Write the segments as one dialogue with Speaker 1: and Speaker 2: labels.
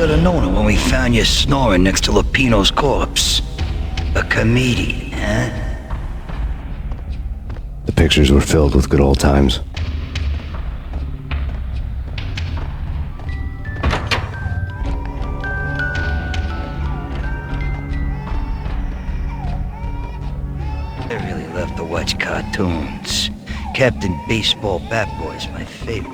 Speaker 1: should have known it when we found you snoring next to Lupino's corpse. A comedian, huh?
Speaker 2: The pictures were filled with good old times.
Speaker 1: I really love to watch cartoons. Captain Baseball Bat Boy's my favorite.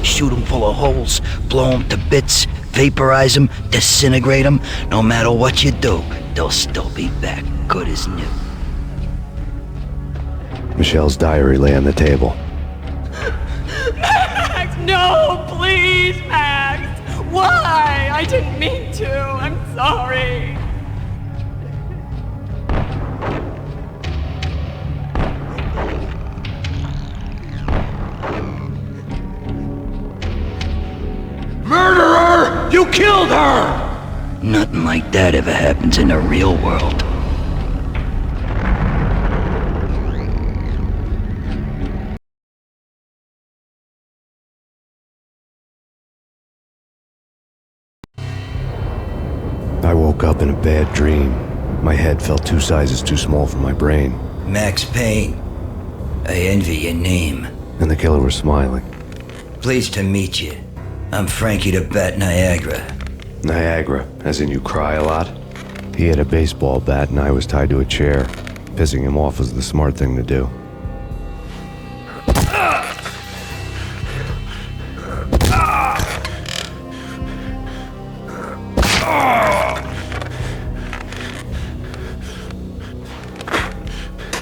Speaker 1: Shoot them full of holes, blow them to bits, vaporize them, disintegrate them. No matter what you do, they'll still be back good as new.
Speaker 2: Michelle's diary lay on the table.
Speaker 3: Max, no, please, Max. Why? I didn't mean to. I'm sorry.
Speaker 1: Murderer! You killed her! Nothing like that ever happens in the real world.
Speaker 2: I woke up in a bad dream. My head felt 2 sizes too small for my brain.
Speaker 1: Max Payne. I envy your name.
Speaker 2: And the killer was smiling.
Speaker 1: Pleased to meet you. I'm Frankie the Bat Niagara.
Speaker 2: Niagara, as in you cry a lot? He had a baseball bat and I was tied to a chair. Pissing him off was the smart thing to do.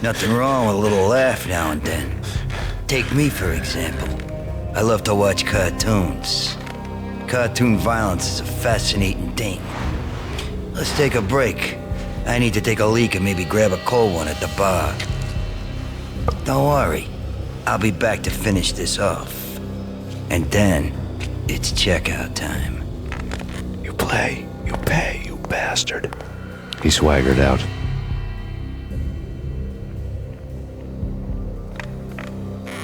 Speaker 1: Nothing wrong with a little laugh now and then. Take me, for example. I love to watch cartoons. Cartoon violence is a fascinating thing. Let's take a break. I need to take a leak and maybe grab a cold one at the bar. Don't worry. I'll be back to finish this off. And then, it's checkout time.
Speaker 2: You play, you pay, you bastard. He swaggered out.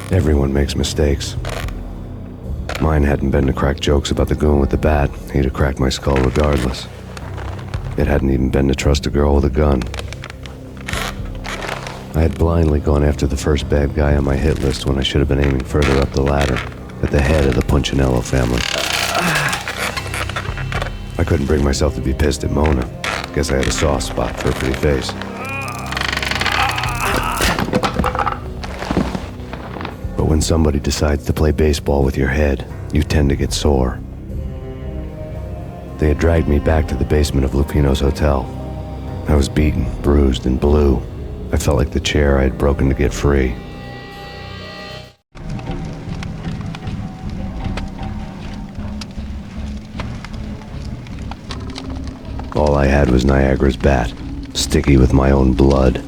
Speaker 2: Everyone makes mistakes. Mine hadn't been to crack jokes about the goon with the bat. He'd have cracked my skull regardless. It hadn't even been to trust a girl with a gun. I had blindly gone after the first bad guy on my hit list when I should have been aiming further up the ladder, at the head of the Punchinello family. I couldn't bring myself to be pissed at Mona. Guess I had a soft spot for her pretty face. But when somebody decides to play baseball with your head, you tend to get sore. They had dragged me back to the basement of Lupino's hotel. I was beaten, bruised, and blue. I felt like the chair I had broken to get free. All I had was Niagara's bat, sticky with my own blood.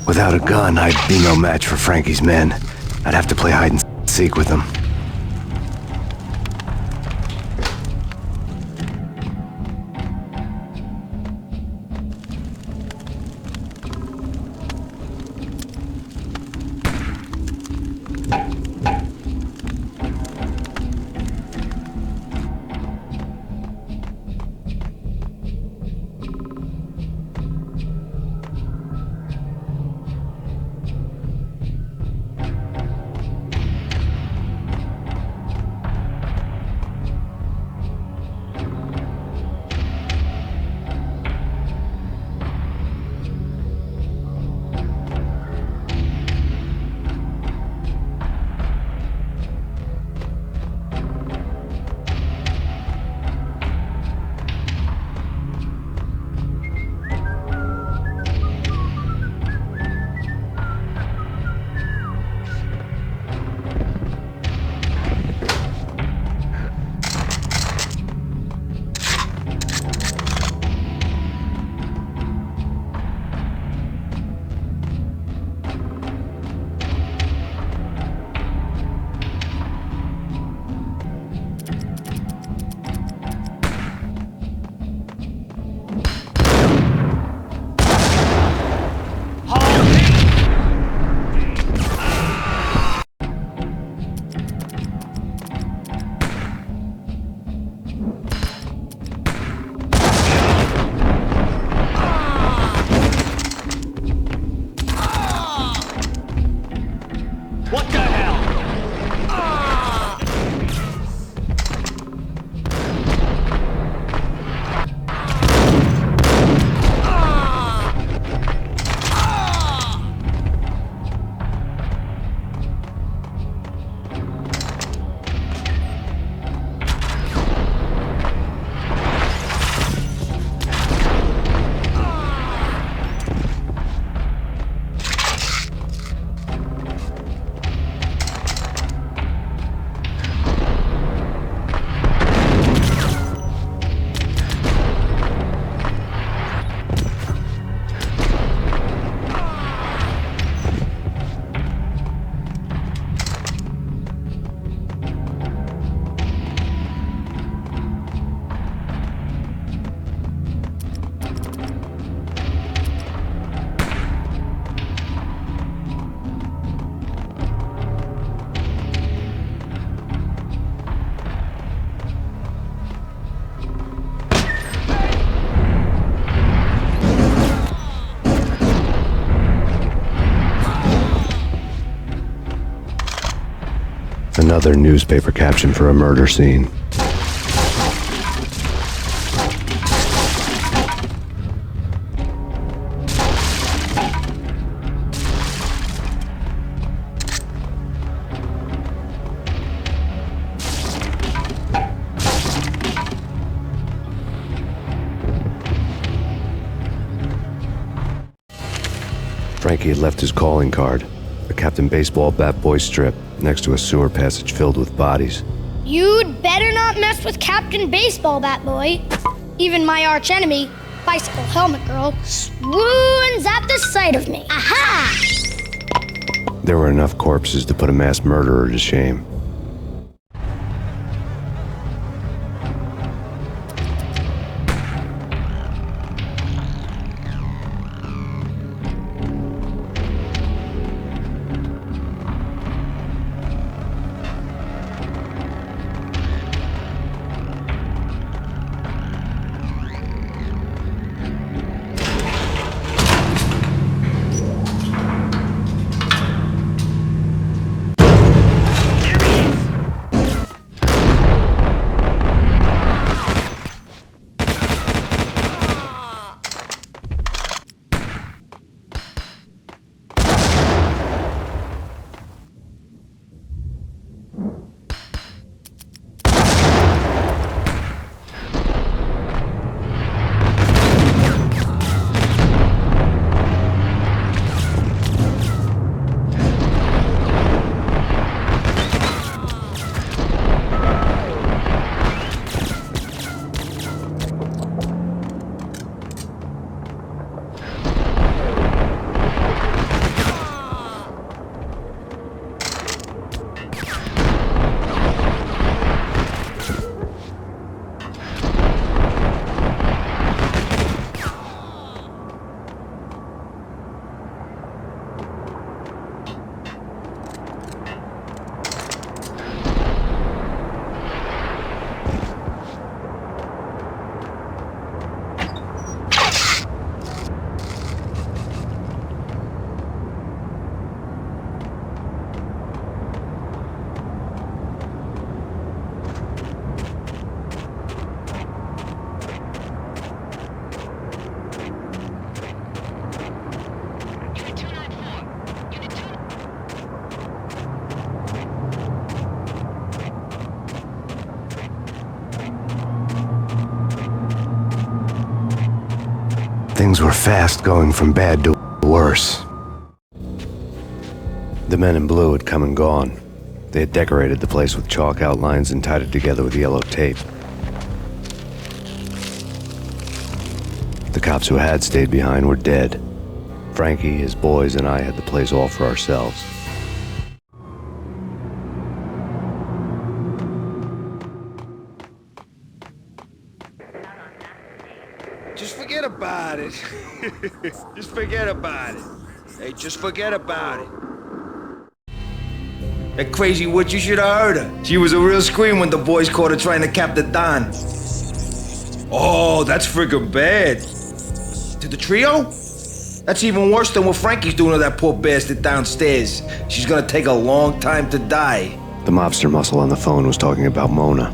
Speaker 2: Without Without a gun, I'd be no match for Frankie's men. I'd have to play hide and seek with them.
Speaker 4: What the hell?
Speaker 2: Another newspaper caption for a murder scene. Frankie had left his calling card, a Captain Baseball bat boy strip, next to a sewer passage filled with bodies.
Speaker 5: You'd better not mess with Captain Baseball Bat Boy. Even my archenemy, Bicycle Helmet Girl, swoons at the sight of me. Aha!
Speaker 2: There were enough corpses to put a mass murderer to shame. things were fast going from bad to worse. The men in blue had come and gone. They had decorated the place with chalk outlines and tied it together with yellow tape. The cops who had stayed behind were dead. Frankie, his boys, and I had the place all for ourselves.
Speaker 1: Just forget about it. Just forget about it. Hey, just forget about it. That crazy witch, you should have heard her. She was a real scream when the boys caught her trying to cap the Don. Oh, that's friggin' bad. To the trio? That's even worse than what Frankie's doing to that poor bastard downstairs. She's gonna take a long time to die.
Speaker 2: The mobster muscle on the phone was talking about Mona.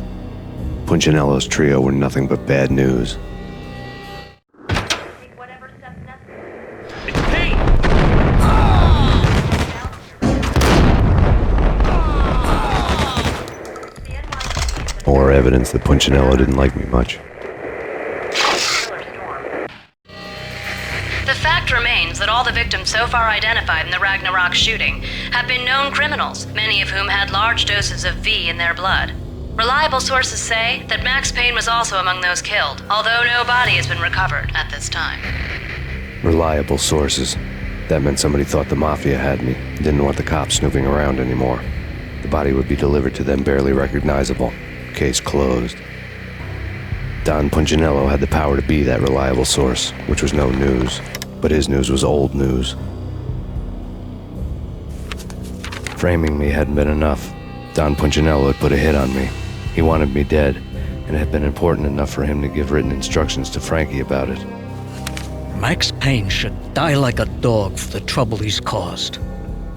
Speaker 2: Punchinello's trio were nothing but bad news.
Speaker 4: It's Payne!
Speaker 2: More evidence that Punchinello didn't like me much.
Speaker 6: The fact remains that all the victims so far identified in the Ragnarok shooting have been known criminals, many of whom had large doses of V in their blood. Reliable sources say that Max Payne was also among those killed, although no body has been recovered at this time.
Speaker 2: Reliable sources. That meant somebody thought the Mafia had me, didn't want the cops snooping around anymore. The body would be delivered to them barely recognizable. Case closed. Don Punchinello had the power to be that reliable source, which was no news. But his news was old news. Framing me hadn't been enough. Don Punchinello had put a hit on me. He wanted me dead, and it had been important enough for him to give written instructions to Frankie about it.
Speaker 7: Max Payne should die like a dog for the trouble he's caused.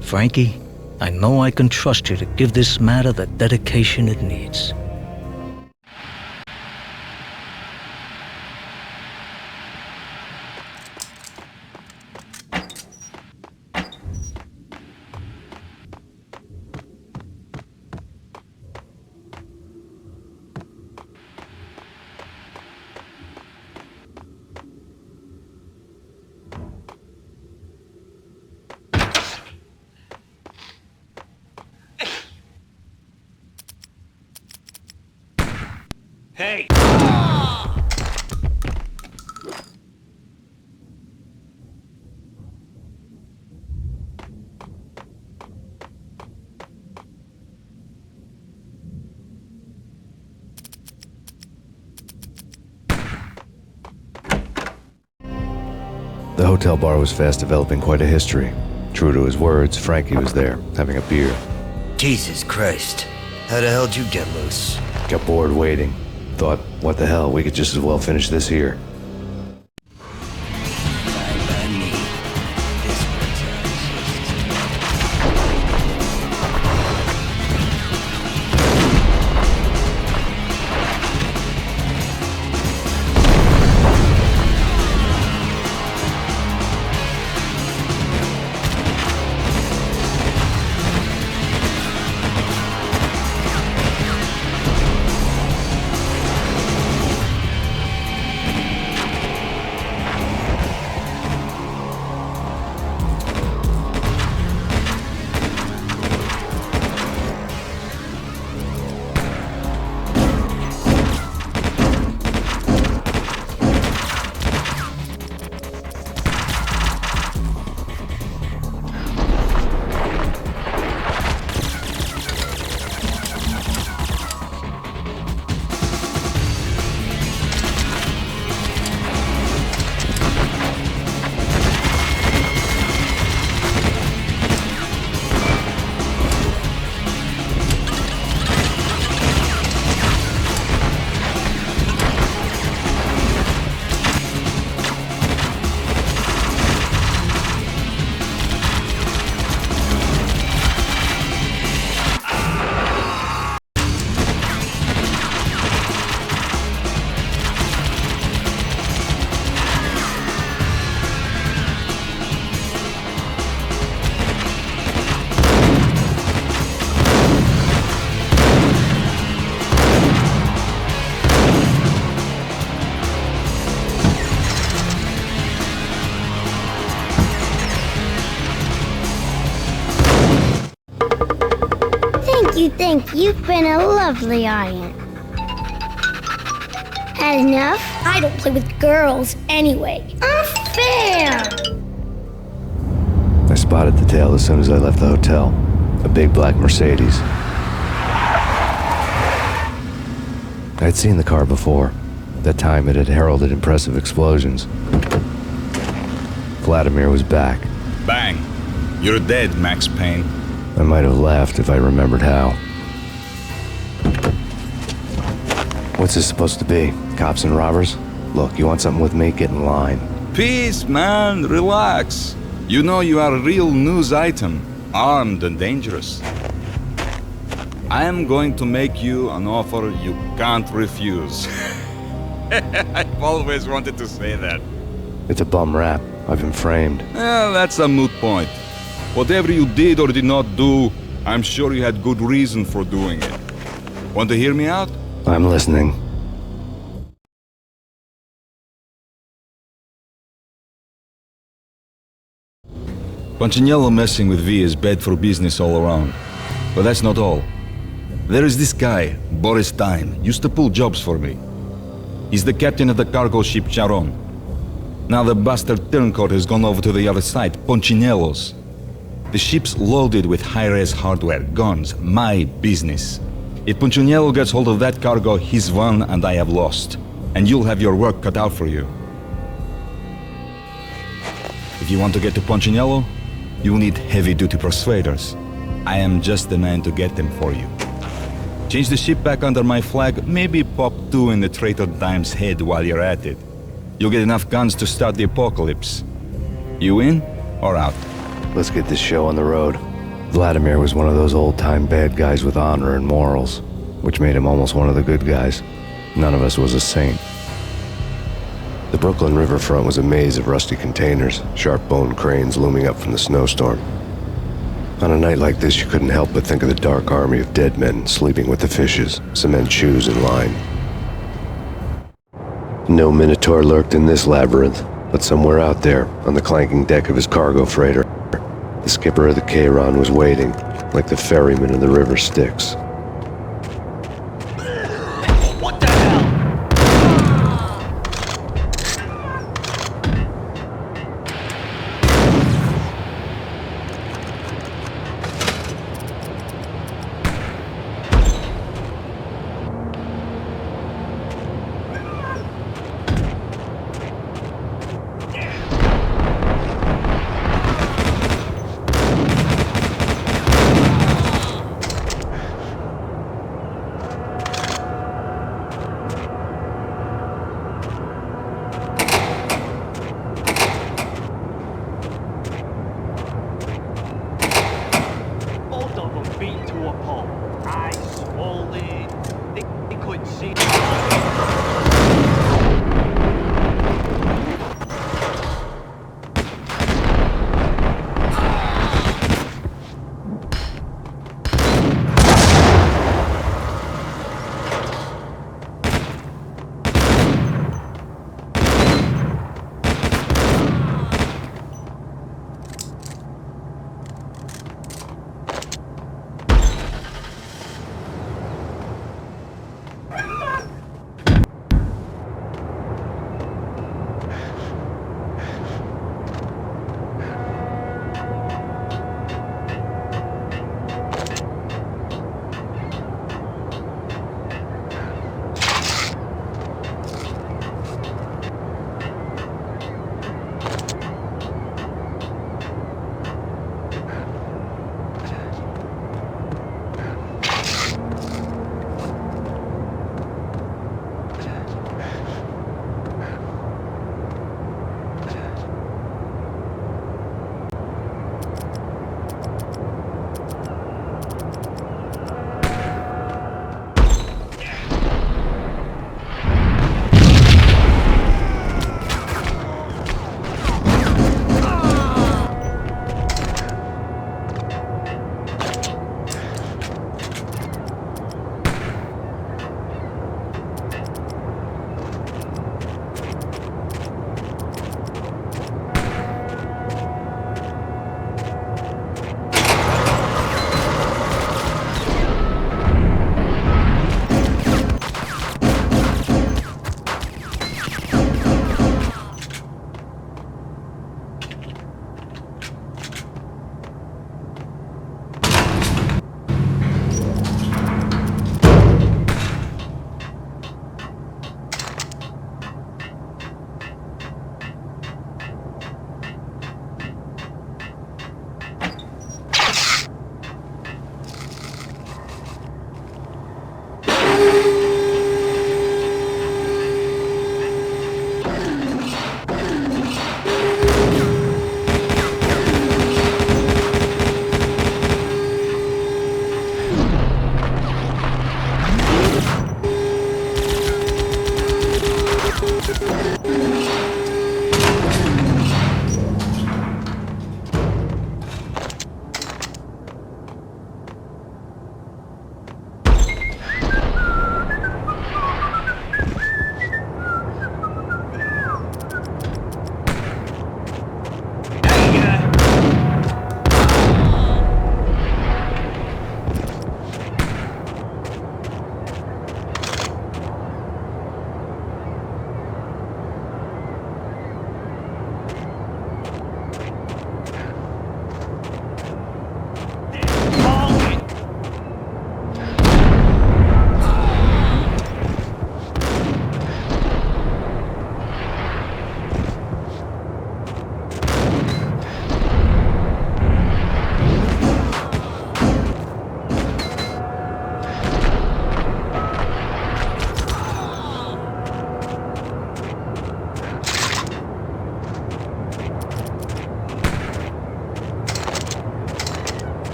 Speaker 7: Frankie, I know I can trust you to give this matter the dedication it needs.
Speaker 4: Hey!
Speaker 2: The hotel bar was fast developing quite a history. True to his words, Frankie was there, having a beer.
Speaker 1: Jesus Christ. How the hell did you get loose?
Speaker 2: Got bored waiting. Thought, what the hell, we could just as well finish this here.
Speaker 8: You think you've been a lovely aunt. Had enough?
Speaker 5: I don't play with girls anyway.
Speaker 8: Unfair!
Speaker 2: I spotted the tail as soon as I left the hotel. A big black Mercedes. I'd seen the car before. That time it had heralded impressive explosions. Vladimir was back.
Speaker 9: Bang! You're dead, Max Payne.
Speaker 2: I might have laughed if I remembered how. What's this supposed to be? Cops and robbers? Look, you want something with me? Get in line.
Speaker 9: Peace, man. Relax. You know you are a real news item. Armed and dangerous. I am going to make you an offer you can't refuse. I've always wanted to say that.
Speaker 2: It's a bum rap. I've been framed.
Speaker 9: Well, that's a moot point. Whatever you did or did not do, I'm sure you had good reason for doing it. Want to hear me out?
Speaker 2: I'm listening.
Speaker 9: Punchinello messing with V is bad for business all around. But that's not all. There is this guy, Boris Time, used to pull jobs for me. He's the captain of the cargo ship Charon. Now the bastard turncoat has gone over to the other side, Punchinello's. The ship's loaded with high-res hardware, guns, my business. If Punchinello gets hold of that cargo, he's won and I have lost. And you'll have your work cut out for you. If you want to get to Punchinello, you'll need heavy-duty persuaders. I am just the man to get them for you. Change the ship back under my flag, maybe pop 2 in the traitor Dime's head while you're at it. You'll get enough guns to start the apocalypse. You in or out?
Speaker 2: Let's get this show on the road. Vladimir was one of those old-time bad guys with honor and morals, which made him almost one of the good guys. None of us was a saint. The Brooklyn riverfront was a maze of rusty containers, sharp-boned cranes looming up from the snowstorm. On a night like this, you couldn't help but think of the dark army of dead men sleeping with the fishes, cement shoes in line. No Minotaur lurked in this labyrinth, but somewhere out there, on the clanking deck of his cargo freighter, the skipper of the Chiron was waiting, like the ferryman of the river Styx.
Speaker 4: What the hell?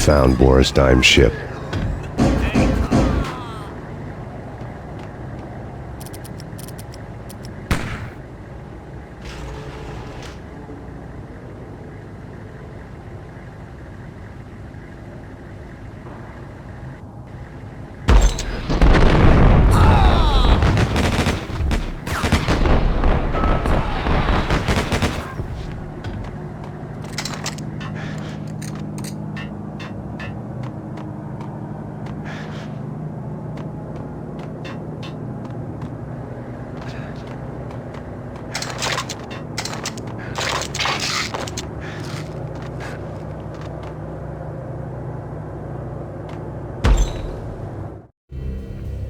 Speaker 2: found Boris Dime's ship.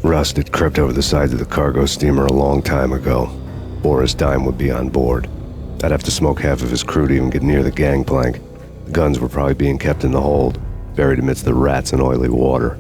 Speaker 2: Rust had crept over the sides of the cargo steamer a long time ago. Boris Dime would be on board. I'd have to smoke half of his crew to even get near the gangplank. The guns were probably being kept in the hold, buried amidst the rats and oily water.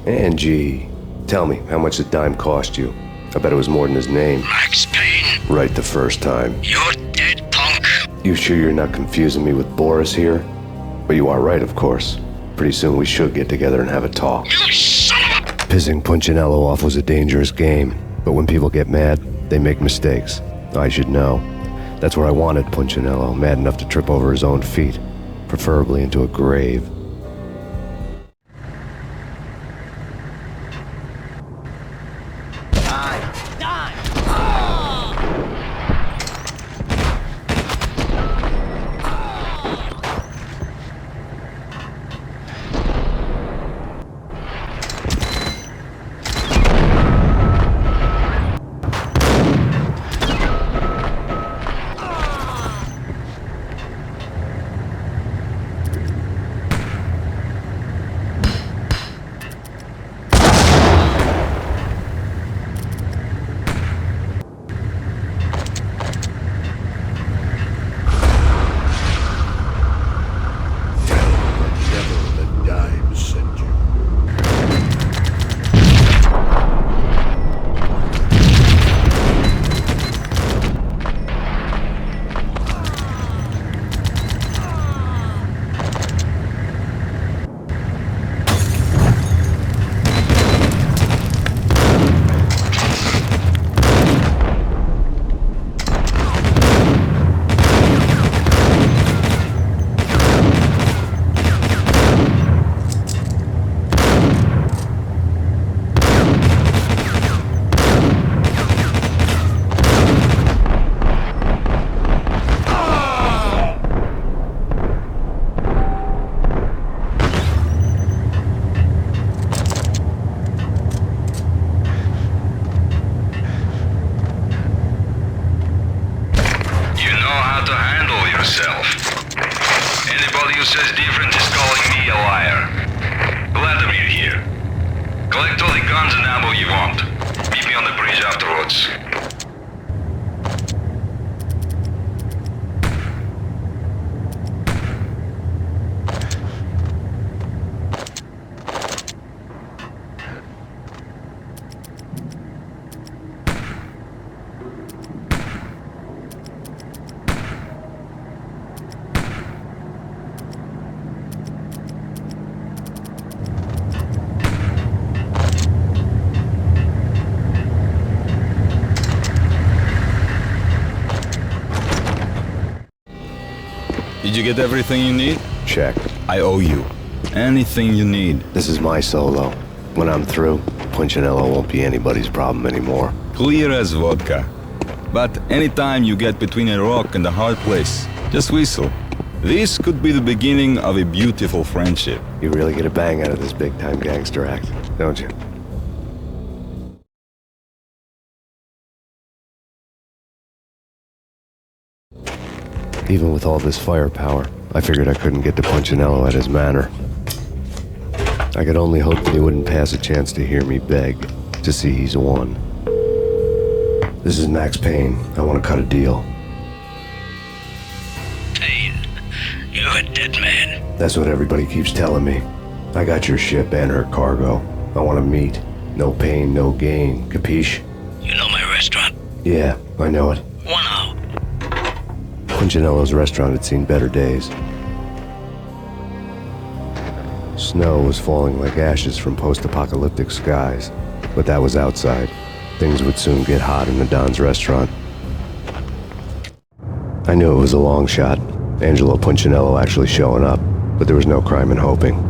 Speaker 2: Angie, tell me, how much did Dime cost you? I bet it was more than his name.
Speaker 10: Max Payne.
Speaker 2: Right the first time.
Speaker 10: You're dead, punk.
Speaker 2: You sure you're not confusing me with Boris here? But you are right, of course. Pretty soon we should get together and have a talk.
Speaker 10: You son of a...
Speaker 2: Pissing Punchinello off was a dangerous game, but when people get mad, they make mistakes. I should know. That's where I wanted Punchinello, mad enough to trip over his own feet, preferably into a grave.
Speaker 9: Did you get everything you need?
Speaker 2: Check.
Speaker 9: I owe you. Anything you need.
Speaker 2: This is my solo. When I'm through, Punchinello won't be anybody's problem anymore.
Speaker 9: Clear as vodka. But anytime you get between a rock and a hard place, just whistle. This could be the beginning of a beautiful friendship.
Speaker 2: You really get a bang out of this big-time gangster act, don't you? Even with all this firepower, I figured I couldn't get to Punchinello at his manor. I could only hope that he wouldn't pass a chance to hear me beg, to see he's won. This is Max Payne. I want to cut a deal.
Speaker 10: Payne, you're a dead man.
Speaker 2: That's what everybody keeps telling me. I got your ship and her cargo. I want to meet. No pain, no gain. Capiche?
Speaker 10: You know my restaurant?
Speaker 2: Yeah, I know it.
Speaker 10: 1 hour.
Speaker 2: Punchinello's restaurant had seen better days. Snow was falling like ashes from post-apocalyptic skies, but that was outside. Things would soon get hot in the Don's restaurant. I knew it was a long shot, Angelo Punchinello actually showing up, but there was no crime in hoping.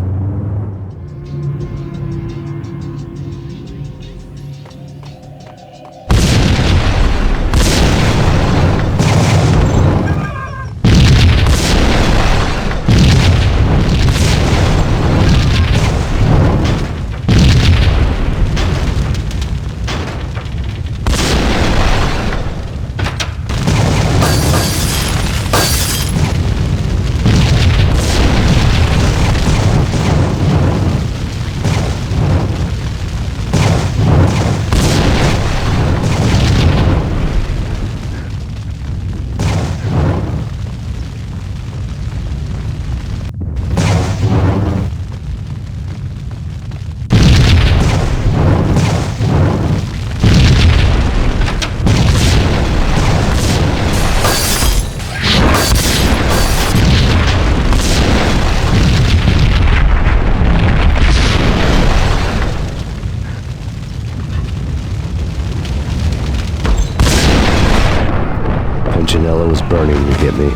Speaker 2: Punchinello was burning to get me.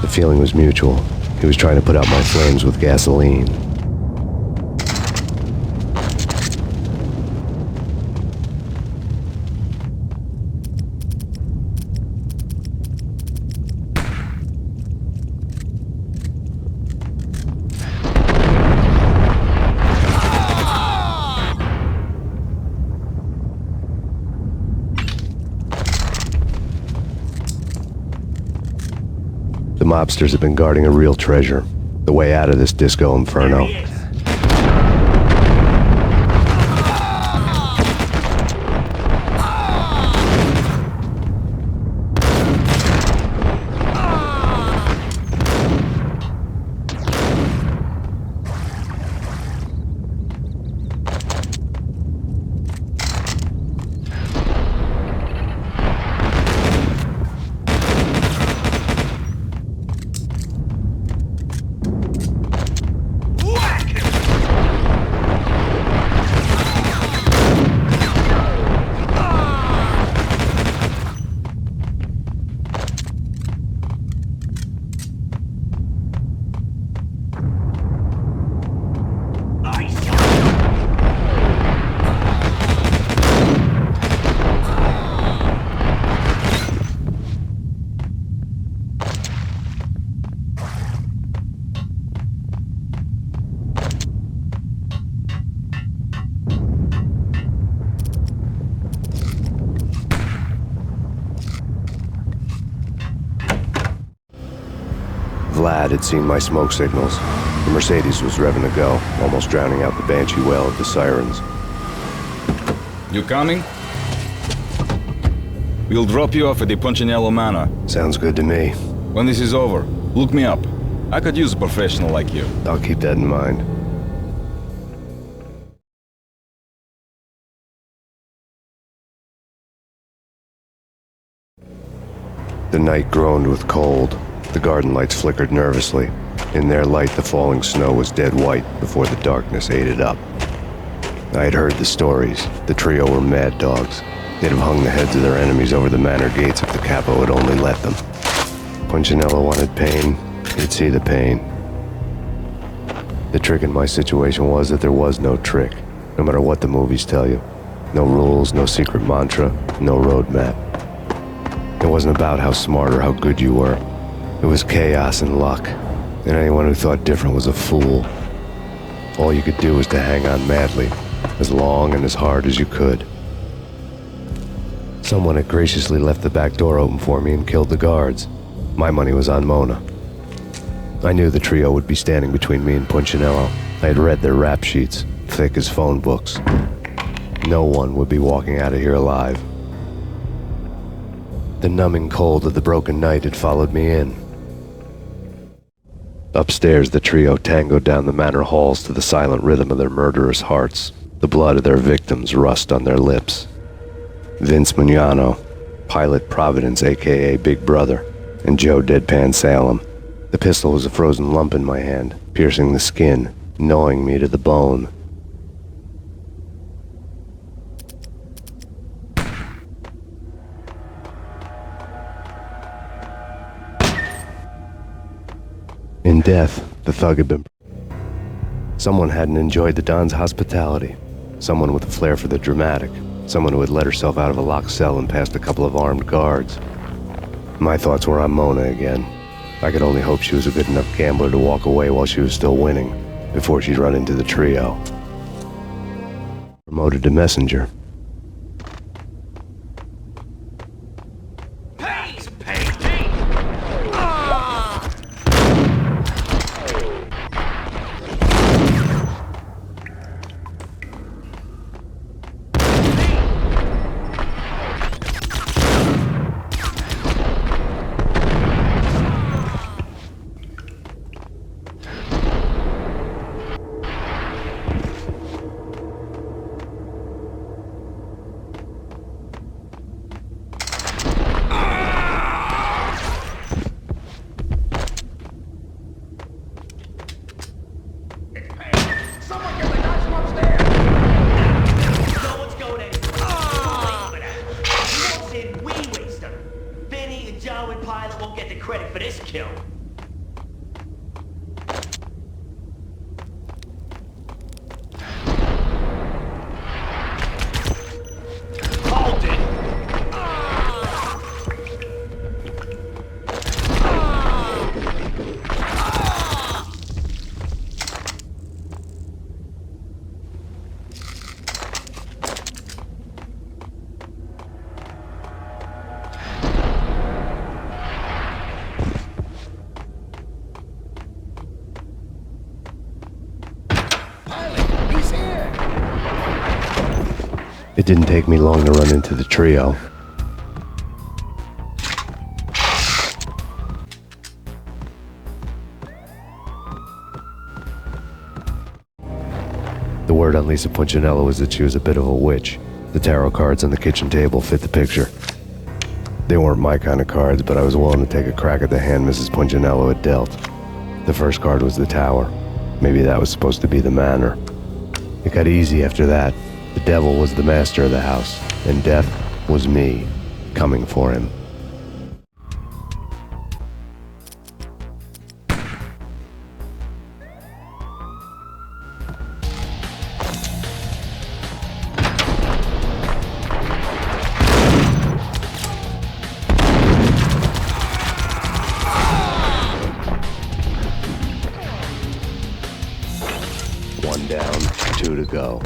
Speaker 2: The feeling was mutual. He was trying to put out my flames with gasoline. The mobsters have been guarding a real treasure, the way out of this disco inferno. Vlad had seen my smoke signals. The Mercedes was revving to go, almost drowning out the banshee wail of the sirens.
Speaker 9: You coming? We'll drop you off at the Punchinello Manor.
Speaker 2: Sounds good to me.
Speaker 9: When this is over, look me up. I could use a professional like you.
Speaker 2: I'll keep that in mind. The night groaned with cold. The garden lights flickered nervously. In their light, the falling snow was dead white before the darkness ate it up. I had heard the stories. The trio were mad dogs. They'd have hung the heads of their enemies over the manor gates if the capo had only let them. Punchinello wanted Payne. could see the pain. The trick in my situation was that there was no trick, no matter what the movies tell you. No rules, no secret mantra, no roadmap. It wasn't about how smart or how good you were. It was chaos and luck, and anyone who thought different was a fool. All you could do was to hang on madly, as long and as hard as you could. Someone had graciously left the back door open for me and killed the guards. My money was on Mona. I knew the trio would be standing between me and Punchinello. I had read their rap sheets, thick as phone books. No one would be walking out of here alive. The numbing cold of the broken night had followed me in. Upstairs, the trio tangoed down the manor halls to the silent rhythm of their murderous hearts, the blood of their victims rust on their lips. Vince Mugnano, Pilot Providence aka Big Brother, and Joe Deadpan Salem. The pistol was a frozen lump in my hand, piercing the skin, gnawing me to the bone. In death, the thug had been... Someone hadn't enjoyed the Don's hospitality. Someone with a flair for the dramatic. Someone who had let herself out of a locked cell and past a couple of armed guards. My thoughts were on Mona again. I could only hope she was a good enough gambler to walk away while she was still winning, before she'd run into the trio. Promoted to messenger. It didn't take me long to run into the trio. The word on Lisa Punchinello was that she was a bit of a witch. The tarot cards on the kitchen table fit the picture. They weren't my kind of cards, but I was willing to take a crack at the hand Mrs. Punchinello had dealt. The first card was the Tower. Maybe that was supposed to be the manor. It got easy after that. The devil was the master of the house, and death was me, coming for him. One down, 2 to go.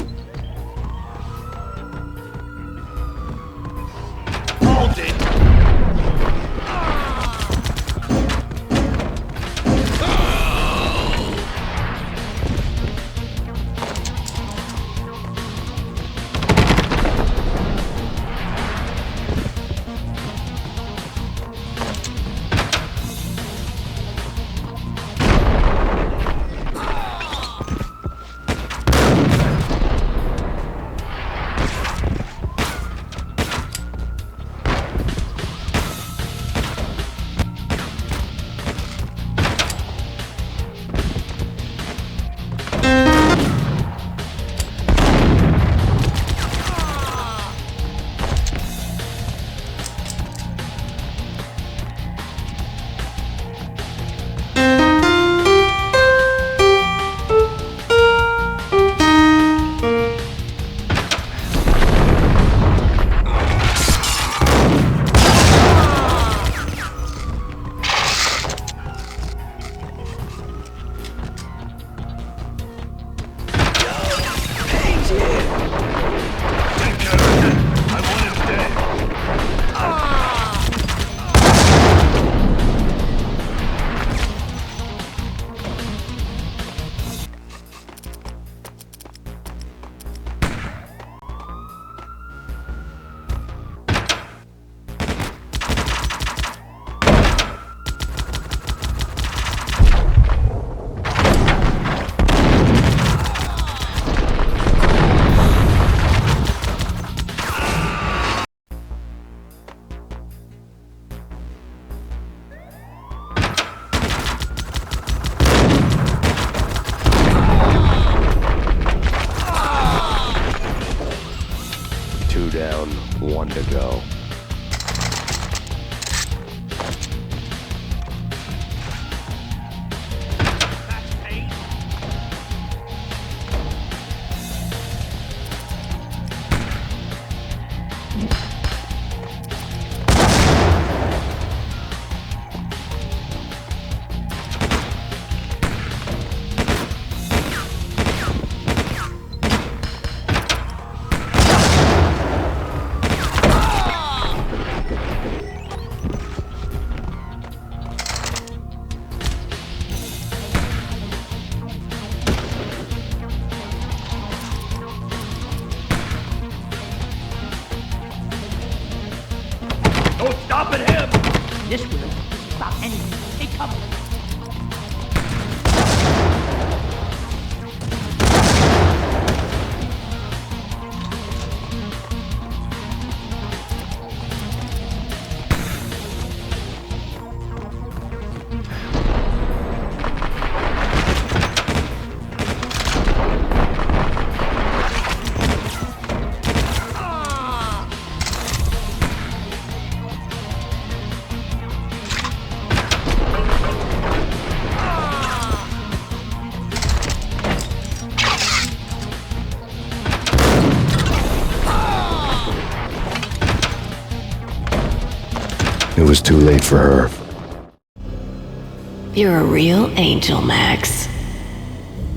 Speaker 2: one to go.
Speaker 4: Don't stop at him! This will stop anything. Take cover.
Speaker 2: It was too late for her.
Speaker 11: You're a real angel, Max.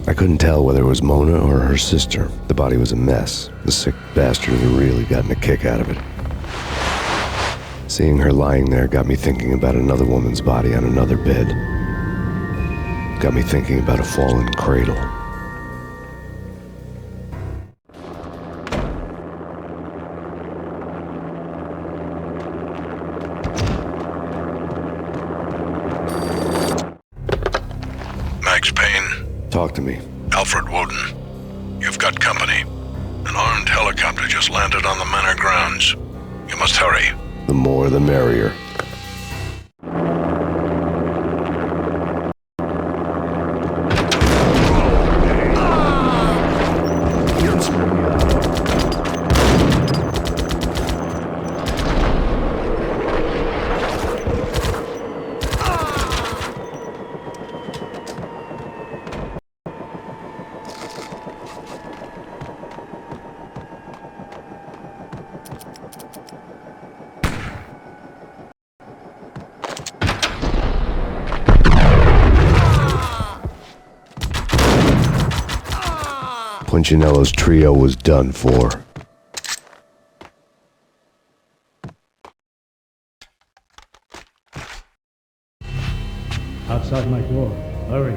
Speaker 2: I couldn't tell whether it was Mona or her sister. The body was a mess. The sick bastard had really gotten a kick out of it. Seeing her lying there got me thinking about another woman's body on another bed. Got me thinking about a fallen cradle.
Speaker 10: Max Payne.
Speaker 2: Talk to me.
Speaker 10: Alfred Woden. You've got company. An armed helicopter just landed on the manor grounds. You must hurry.
Speaker 2: The more the merrier. Punchinello's trio was done for.
Speaker 12: Outside my door. Hurry.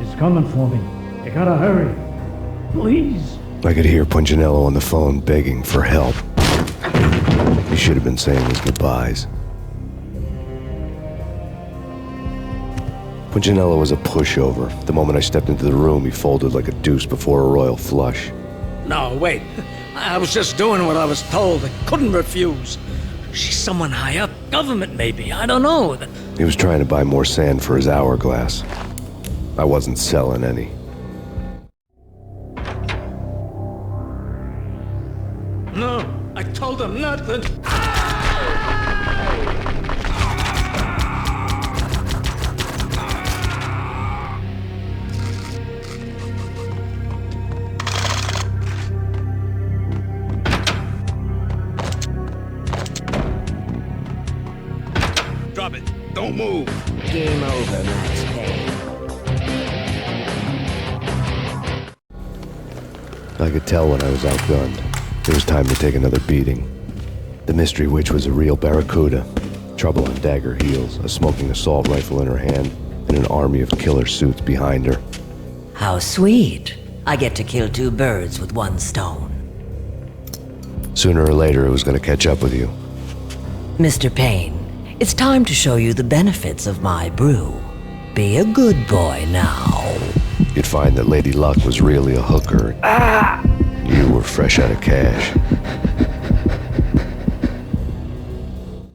Speaker 12: He's coming for me. You gotta hurry. Please.
Speaker 2: I could hear Punchinello on the phone begging for help. He should have been saying his goodbyes. Punchinello was a pushover. The moment I stepped into the room, he folded like a deuce before a royal flush.
Speaker 7: No, wait. I was just doing what I was told. I couldn't refuse. She's someone high up. Government, maybe. I don't know.
Speaker 2: He was trying to buy more sand for his hourglass. I wasn't selling any.
Speaker 7: No, I told him nothing.
Speaker 10: Drop it. Don't move.
Speaker 11: Game over, Max Payne.
Speaker 2: I could tell when I was outgunned. It was time to take another beating. The mystery witch was a real barracuda. Trouble on dagger heels, a smoking assault rifle in her hand, and an army of killer suits behind her.
Speaker 11: How sweet. I get to kill two birds with one stone.
Speaker 2: Sooner or later, it was going to catch up with you.
Speaker 11: Mr. Payne, it's time to show you the benefits of my brew. Be a good boy now.
Speaker 2: You'd find that Lady Luck was really a hooker. You were fresh out of cash.